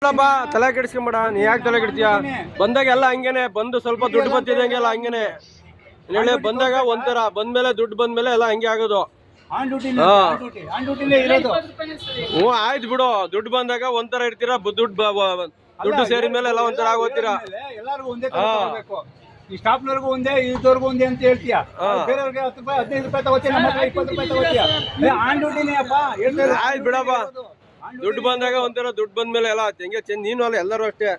ತಲೆ ಕೆಡಿಸ್ಕೊಂಬೇಡ. ನೀ ಯಾಕೆ ತಲೆ ಕೆಡ್ತೀಯ? ಬಂದಾಗ ಎಲ್ಲ ಹಂಗೇನೆ, ಬಂದು ಸ್ವಲ್ಪ ದುಡ್ಡು ಬರ್ತಿದಂಗೆಲ್ಲ ಹಂಗೇನೆ ಹೇಳಿ. ಬಂದಾಗ ಒಂಥರ, ಬಂದ್ಮೇಲೆ ದುಡ್ಡು ಬಂದ್ಮೇಲೆ ಎಲ್ಲ ಹಂಗೆ ಆಗೋದು. ಹ್ಞೂ ಆಯ್ತು ಬಿಡು. ದುಡ್ಡು ಬಂದಾಗ ಒಂಥರ ಇರ್ತೀರಾ, ದುಡ್ಡು ಸೇರಿದ ಮೇಲೆ ಎಲ್ಲ ಒಂಥರ ಆಗೋತೀರಾ. ಈ ಸ್ಟಾಫ್ನವ್ರಿಗೂ ಒಂದೇ, ಇದ್ದವ್ರಿಗೂ ಒಂದೇ ಅಂತ ಹೇಳ್ತೀಯ. ಬೇರೆಯವ್ರಿಗೆ 10 ರೂಪಾಯಿ 15 ರೂಪಾಯಿ ತಗೋತೀಯ, ನಮ್ಮ ಹತ್ರ 20 ರೂಪಾಯಿ ತಗೋತೀಯ. ಆನ್ ಡ್ಯೂಟಿನೇ ಅಪ್ಪ. ಆಯ್ತು ಬಿಡಪ್ಪ. ದುಡ್ಡು ಬಂದಾಗ ಒಂಥರ, ದುಡ್ಡು ಬಂದ್ಮೇಲೆ ಎಲ್ಲ ಹೆಂಗೆ ಚೇಂಜ್. ನೀನು ಅಲ್ಲ, ಎಲ್ಲರೂ ಅಷ್ಟೇ,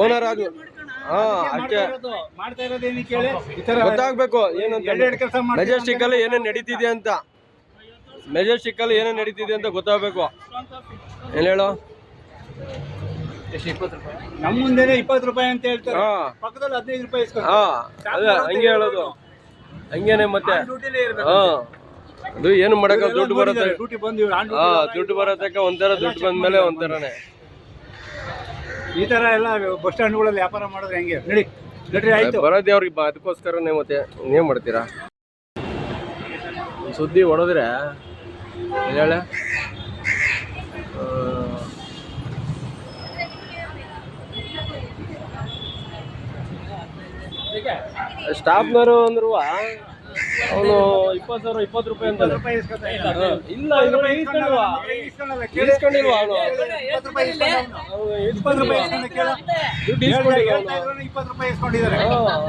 ಓನರ್ ಆಗಿ ಅಷ್ಟೇ ಮಾಡ್ತಾ ಇರೋದೇನು ಕೇಳಿ. ಗೊತ್ತಾಗ್ಬೇಕು ಏನಂತ, ಮೆಜೆಸ್ಟಿಕ್ ಅಲ್ಲಿ ಏನೇನು ನಡೀತಿದೆ ಅಂತ. ಮೆಜೆಸ್ಟಿಕ್ ಅಲ್ಲಿ ಏನೇನು ನಡೀತಿದೆ ಅಂತ ಗೊತ್ತಾಗ್ಬೇಕು. ಏನ್ ಹೇಳು? ನಮ್ಮ ಮುಂದೆನೆ 20 ರೂಪಾಯಿ ಅಂತ ಹೇಳ್ತಾರೆ, ಪಕ್ಕದಲ್ಲಿ 15 ರೂಪಾಯಿ ಅದೇ ಹಂಗೆ ಹೇಳೋದು. ಹಂಗೇನೆ ಮತ್ತೆ. ಅದು ಏನು ಮಾಡಕ, ದುಡ್ಡು ಬರುತ್ತೆ. ದುಡ್ಡು ಬರತಕ್ಕ ಒಂಥರ, ದುಡ್ಡು ಬಂದ್ಮೇಲೆ ಒಂಥರನೇ. ಈ ತರ ಎಲ್ಲ ಬಸ್ ಸ್ಟ್ಯಾಂಡ್ಗಳಲ್ಲಿ ವ್ಯಾಪಾರ ಮಾಡಿದ್ರೆ ಹೆಂಗೆ? ನಡಿ ಆಯ್ತು. ಬರೋದೇ ಅವ್ರಿಗೆ ಅದಕ್ಕೋಸ್ಕರನೇ. ಮತ್ತೆ ಏನ್ ಮಾಡ್ತೀರಾ? ಸುದ್ದಿ ಹೊಡೆದ್ರೆ ಹೇಳ. ಸ್ಟಾಫ್ನವರು ಅಂದ್ರು ಅವನು 20 ರೂಪಾಯಿ ಅಂತ. ಇಲ್ಲ, ಇಸ್ಕೊಂಡಿಲ್ವಾ ಅವನು?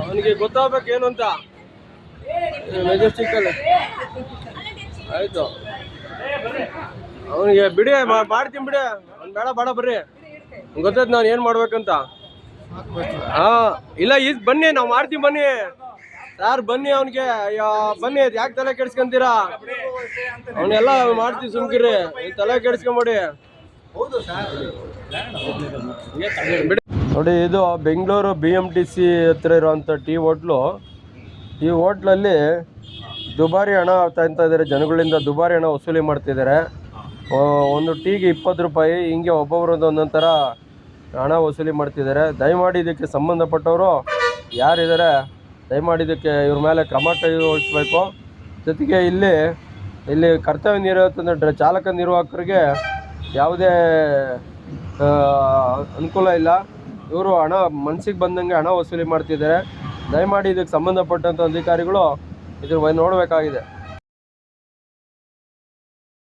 ಅವನಿಗೆ ಗೊತ್ತಾಗ್ಬೇಕು ಏನು ಅಂತ. ಮೆಜೆಸ್ಟಿಕ್ ಅಲ್ಲಿ ಆಯ್ತು. ಅವನಿಗೆ ಬಿಡಿ, ಮಾಡ್ತೀನಿ ಬಿಡಿ. ಬೇಡ ಬರ್ರಿ, ಗೊತ್ತಾಯ್ತು ನಾನು ಏನ್ ಮಾಡ್ಬೇಕಂತ. ಇಲ್ಲ, ಈಗ ಬನ್ನಿ, ನಾವು ಮಾಡ್ತೀವಿ. ಬನ್ನಿ ಸಾರ್, ಬನ್ನಿ. ಅವನಿಗೆ ಬನ್ನಿ. ಯಾಕೆ ತಲೆ ಕೆಡ್ಸ್ಕೊಂತೀರಾ? ಅವನ್ನೆಲ್ಲ ಮಾಡ್ತೀವಿ, ಸುಮ್ಕಿರಿ. ತಲೆ ಕೆಡ್ಸ್ಕೊಂಬೇಡಿ. ನೋಡಿ, ಇದು ಬೆಂಗಳೂರು BMTC ಹತ್ರ ಇರೋಂಥ ಟೀ ಹೋಟ್ಲು. ಈ ಹೋಟ್ಲಲ್ಲಿ ದುಬಾರಿ ಹಣ ಅಂತ ಇದ್ದಾರೆ. ಜನಗಳಿಂದ ದುಬಾರಿ ಹಣ ವಸೂಲಿ ಮಾಡ್ತಿದ್ದಾರೆ. ಒಂದು ಟೀಗೆ 20 ರೂಪಾಯಿ. ಹಿಂಗೆ ಒಬ್ಬೊಬ್ರದ್ದು ಒಂದೊಂದು ಥರ ಹಣ ವಸೂಲಿ ಮಾಡ್ತಿದ್ದಾರೆ. ದಯಮಾಡಿ ಇದಕ್ಕೆ ಸಂಬಂಧಪಟ್ಟವರು ಯಾರಿದ್ದಾರೆ, ದಯಮಾಡಿ ಇದಕ್ಕೆ ಇವ್ರ ಮೇಲೆ ಕ್ರಮ ಕೈಗೊಳಿಸ್ಬೇಕು. ಜೊತೆಗೆ ಇಲ್ಲಿ ಕರ್ತವ್ಯ ನಿರ್ವಹಿಸುವ ಚಾಲಕ ನಿರ್ವಾಹಕರಿಗೆ ಯಾವುದೇ ಅನುಕೂಲ ಇಲ್ಲ. ಇವರು ಮನಸ್ಸಿಗೆ ಬಂದಂಗೆ ಹಣ ವಸೂಲಿ ಮಾಡ್ತಿದ್ದಾರೆ. ದಯಮಾಡಿ ಇದಕ್ಕೆ ಸಂಬಂಧಪಟ್ಟಂಥ ಅಧಿಕಾರಿಗಳು ಇದ್ರ ನೋಡಬೇಕಾಗಿದೆ.